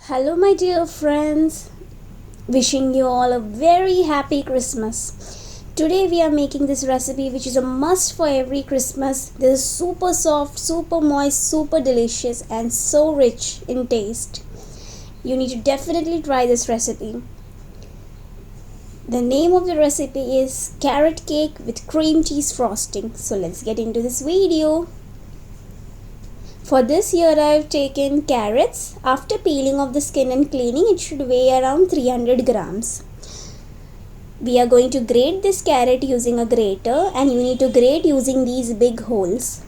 Hello, my dear friends. Wishing you all a very happy Christmas. Today, we are making this recipe, which is a must for every Christmas. This is super soft, super moist, super delicious, and so rich in taste. You need to definitely try this recipe. The name of the recipe is carrot cake with cream cheese frosting. So, let's get into this video. For this here I have taken carrots. After peeling off the skin and cleaning, it should weigh around 300 grams. We are going to grate this carrot using a grater, and you need to grate using these big holes.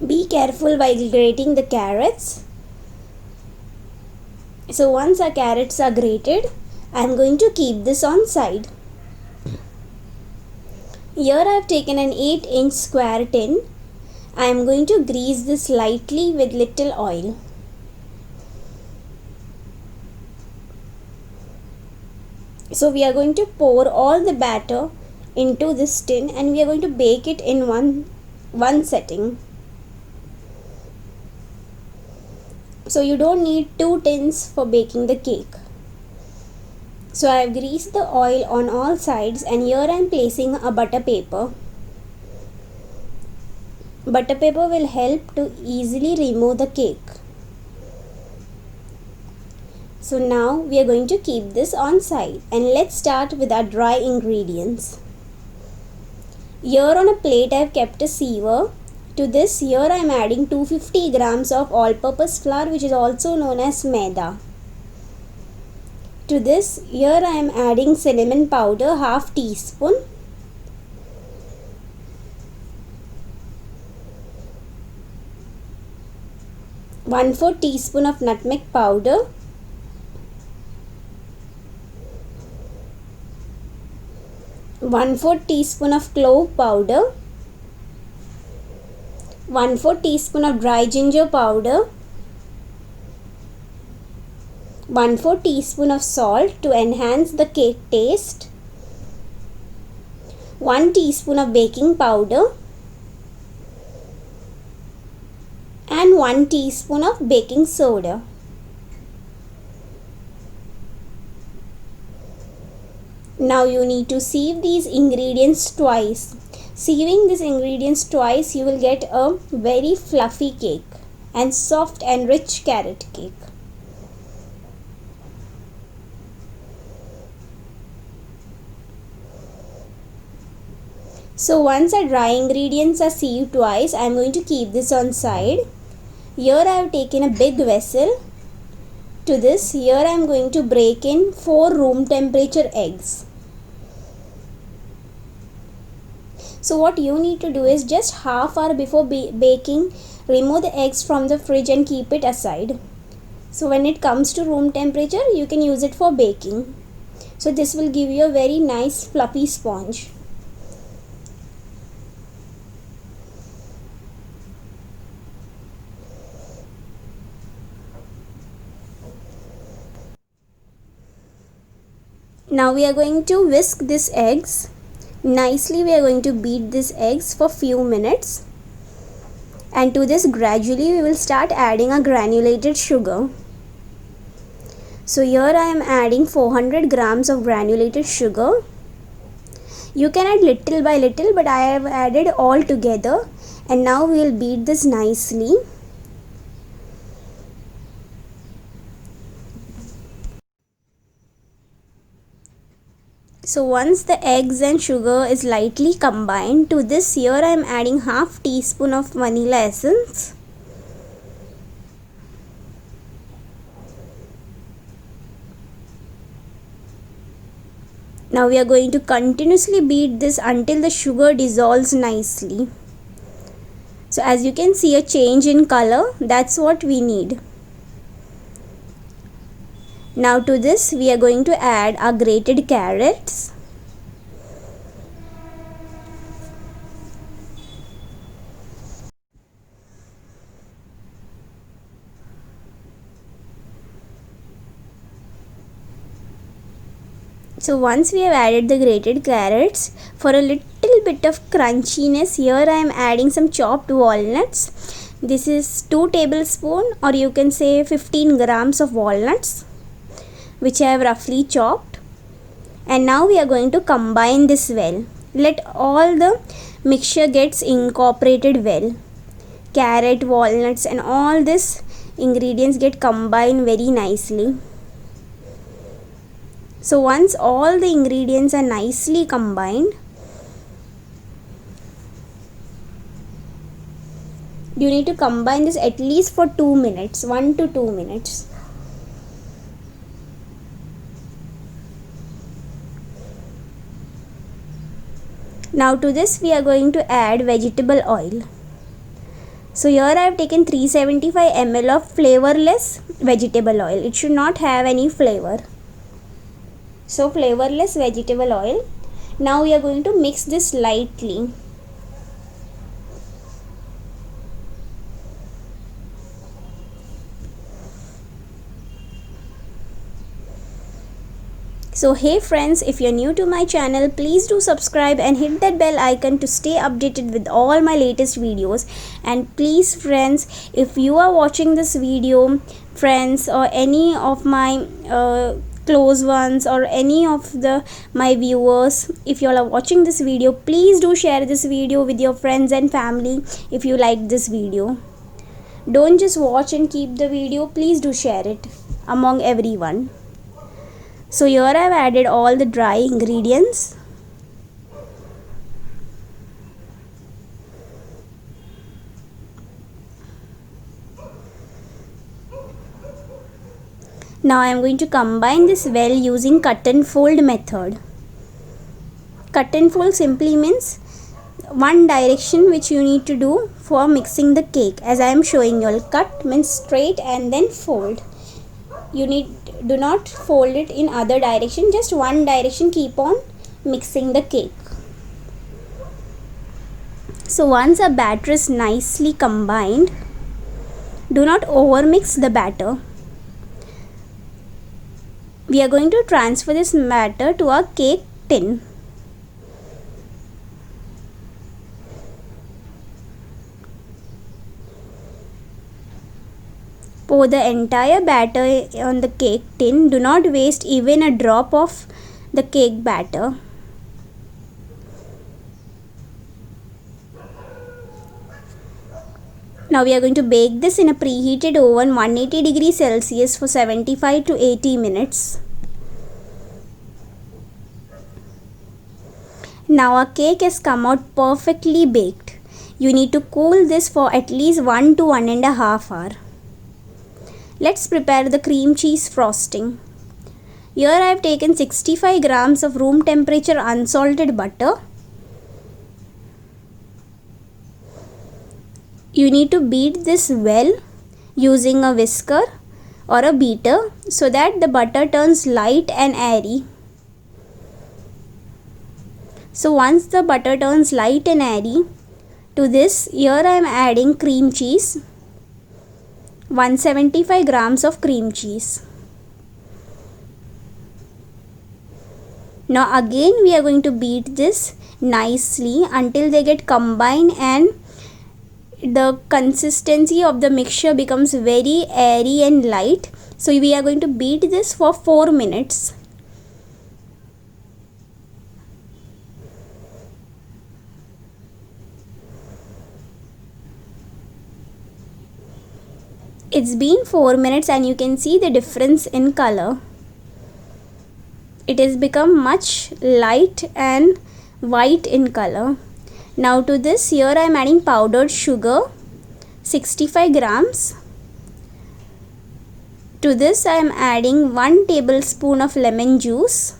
Be careful while grating the carrots. So once our carrots are grated, I am going to keep this on side. Here I have taken an 8-inch square tin. I am going to grease this lightly with little oil. So we are going to pour all the batter into this tin and we are going to bake it in one setting. So you don't need 2 tins for baking the cake. So I have greased the oil on all sides and here I am placing a butter paper. Butter paper will help to easily remove the cake. So now we are going to keep this on side and let's start with our dry ingredients. Here on a plate I have kept a sieve. To this here I am adding 250 grams of all-purpose flour, which is also known as maida. To this here I am adding cinnamon powder, half teaspoon. One-fourth teaspoon of nutmeg powder. One-fourth teaspoon of clove powder. 1/4 teaspoon of dry ginger powder, 1/4 teaspoon of salt to enhance the cake taste, 1 teaspoon of baking powder and 1 teaspoon of baking soda. Now you need to sieve these ingredients twice. Sieving these ingredients twice, you will get a very fluffy cake and soft and rich carrot cake. So once our dry ingredients are sieved twice, I am going to keep this on side. Here I have taken a big vessel. To this, here I am going to break in 4 room temperature eggs. So what you need to do is just half hour before baking, remove the eggs from the fridge and keep it aside. So when it comes to room temperature, you can use it for baking. So this will give you a very nice fluffy sponge. Now we are going to whisk these eggs. Nicely we are going to beat these eggs for few minutes, and to this gradually we will start adding a granulated sugar. So here I am adding 400 grams of granulated sugar. You can add little by little, but I have added all together, and now we will beat this nicely. So once the eggs and sugar is lightly combined, to this here I am adding half teaspoon of vanilla essence. Now we are going to continuously beat this until the sugar dissolves nicely. So as you can see a change in color, that's what we need. Now to this we are going to add our grated carrots. So once we have added the grated carrots, for a little bit of crunchiness, here I am adding some chopped walnuts. This is 2 tablespoons, or you can say 15 grams of walnuts, which I have roughly chopped. And now we are going to combine this well. Let all the mixture gets incorporated well. Carrot, walnuts and all this ingredients get combined very nicely. So once all the ingredients are nicely combined, you need to combine this at least for 2 minutes, 1 to 2 minutes. Now to this we are going to add vegetable oil. So here I have taken 375 ml of flavorless vegetable oil. It should not have any flavor. So flavorless vegetable oil. Now we are going to mix this lightly. So hey friends, if you're new to my channel, please do subscribe and hit that bell icon to stay updated with all my latest videos. And please friends, if you are watching this video, friends or any of my close ones or any of my viewers, if you all are watching this video, please do share this video with your friends and family if you like this video. Don't just watch and keep the video, please do share it among everyone. So here I have added all the dry ingredients. Now I am going to combine this well using cut and fold method. Cut and fold simply means one direction which you need to do for mixing the cake. As I am showing you all, cut means straight and then fold. Do not fold it in other direction, just one direction, keep on mixing the cake. So once a batter is nicely combined, do not overmix the batter. We are going to transfer this batter to a cake tin. Pour the entire batter on the cake tin. Do not waste even a drop of the cake batter. Now we are going to bake this in a preheated oven 180 degrees Celsius for 75 to 80 minutes. Now our cake has come out perfectly baked. You need to cool this for at least 1 to 1.5 hours. Let's prepare the cream cheese frosting. Here I have taken 65 grams of room temperature unsalted butter. You need to beat this well using a whisker or a beater so that the butter turns light and airy. So once the butter turns light and airy, to this here I am adding cream cheese. 175 grams of cream cheese. Now again we are going to beat this nicely until they get combined and the consistency of the mixture becomes very airy and light. So we are going to beat this for 4 minutes. It's been 4 minutes and you can see the difference in color. It has become much light and white in color. Now to this here I am adding powdered sugar 65 grams. To this I am adding 1 tablespoon of lemon juice.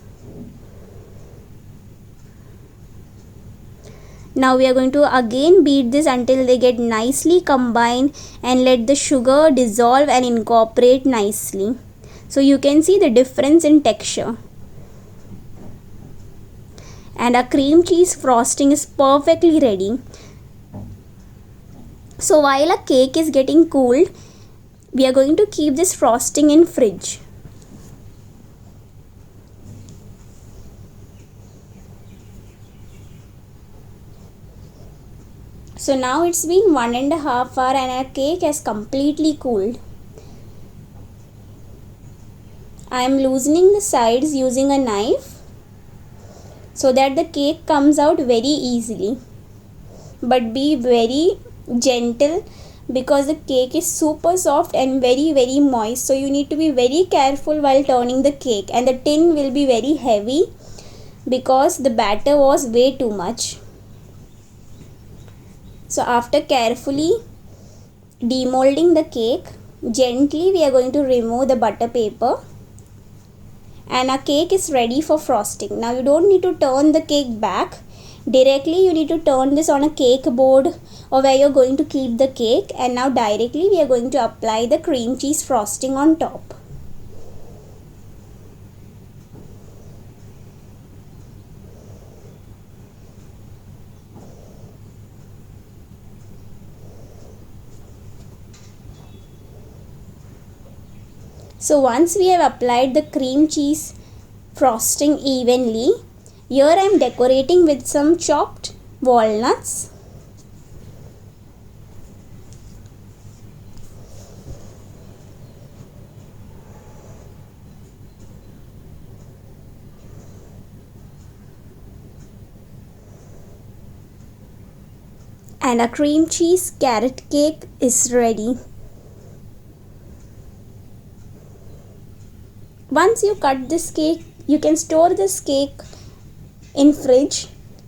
Now we are going to again beat this until they get nicely combined and let the sugar dissolve and incorporate nicely. So you can see the difference in texture. And our cream cheese frosting is perfectly ready. So while our cake is getting cooled, we are going to keep this frosting in fridge. So now it's been 1.5 hours and our cake has completely cooled. I am loosening the sides using a knife so that the cake comes out very easily. But be very gentle because the cake is super soft and very moist, so you need to be very careful while turning the cake, and the tin will be very heavy because the batter was way too much. So after carefully demolding the cake, gently we are going to remove the butter paper, and our cake is ready for frosting. Now you don't need to turn the cake back directly, you need to turn this on a cake board or where you're going to keep the cake, and now directly we are going to apply the cream cheese frosting on top. So once we have applied the cream cheese frosting evenly, here I am decorating with some chopped walnuts, and a cream cheese carrot cake is ready. Once you cut this cake, you can store this cake in fridge.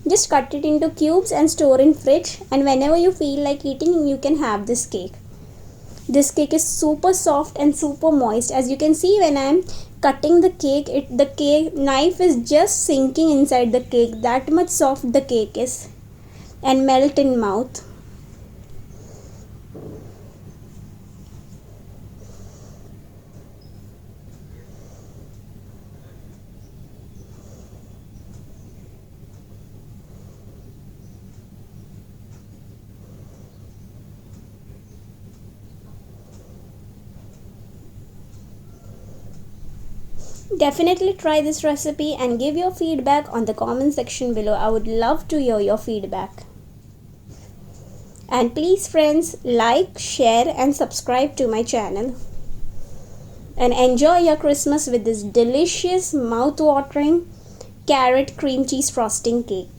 Just cut it into cubes and store in fridge, and whenever you feel like eating, you can have this cake. This cake is super soft and super moist. As you can see, when I am cutting the cake, the cake knife is just sinking inside the cake. That much soft the cake is and melt in mouth. Definitely try this recipe and give your feedback on the comment section below. I would love to hear your feedback. And please friends, like, share and subscribe to my channel. And enjoy your Christmas with this delicious mouth-watering carrot cream cheese frosting cake.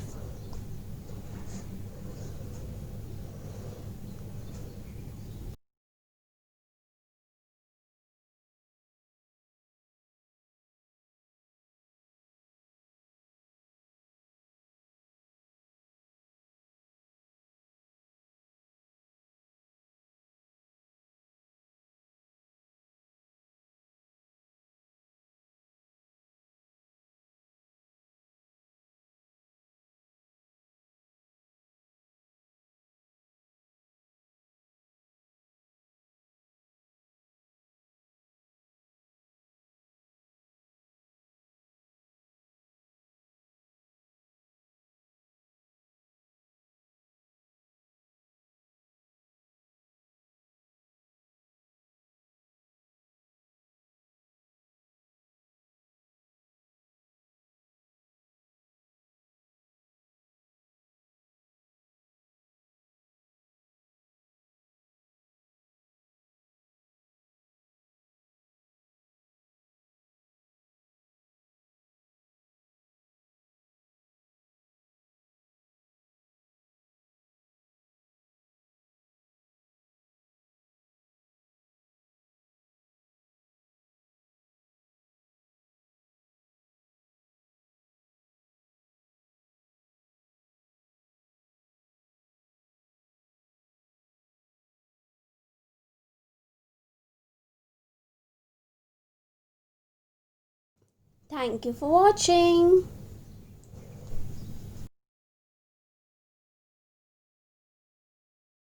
Thank you for watching.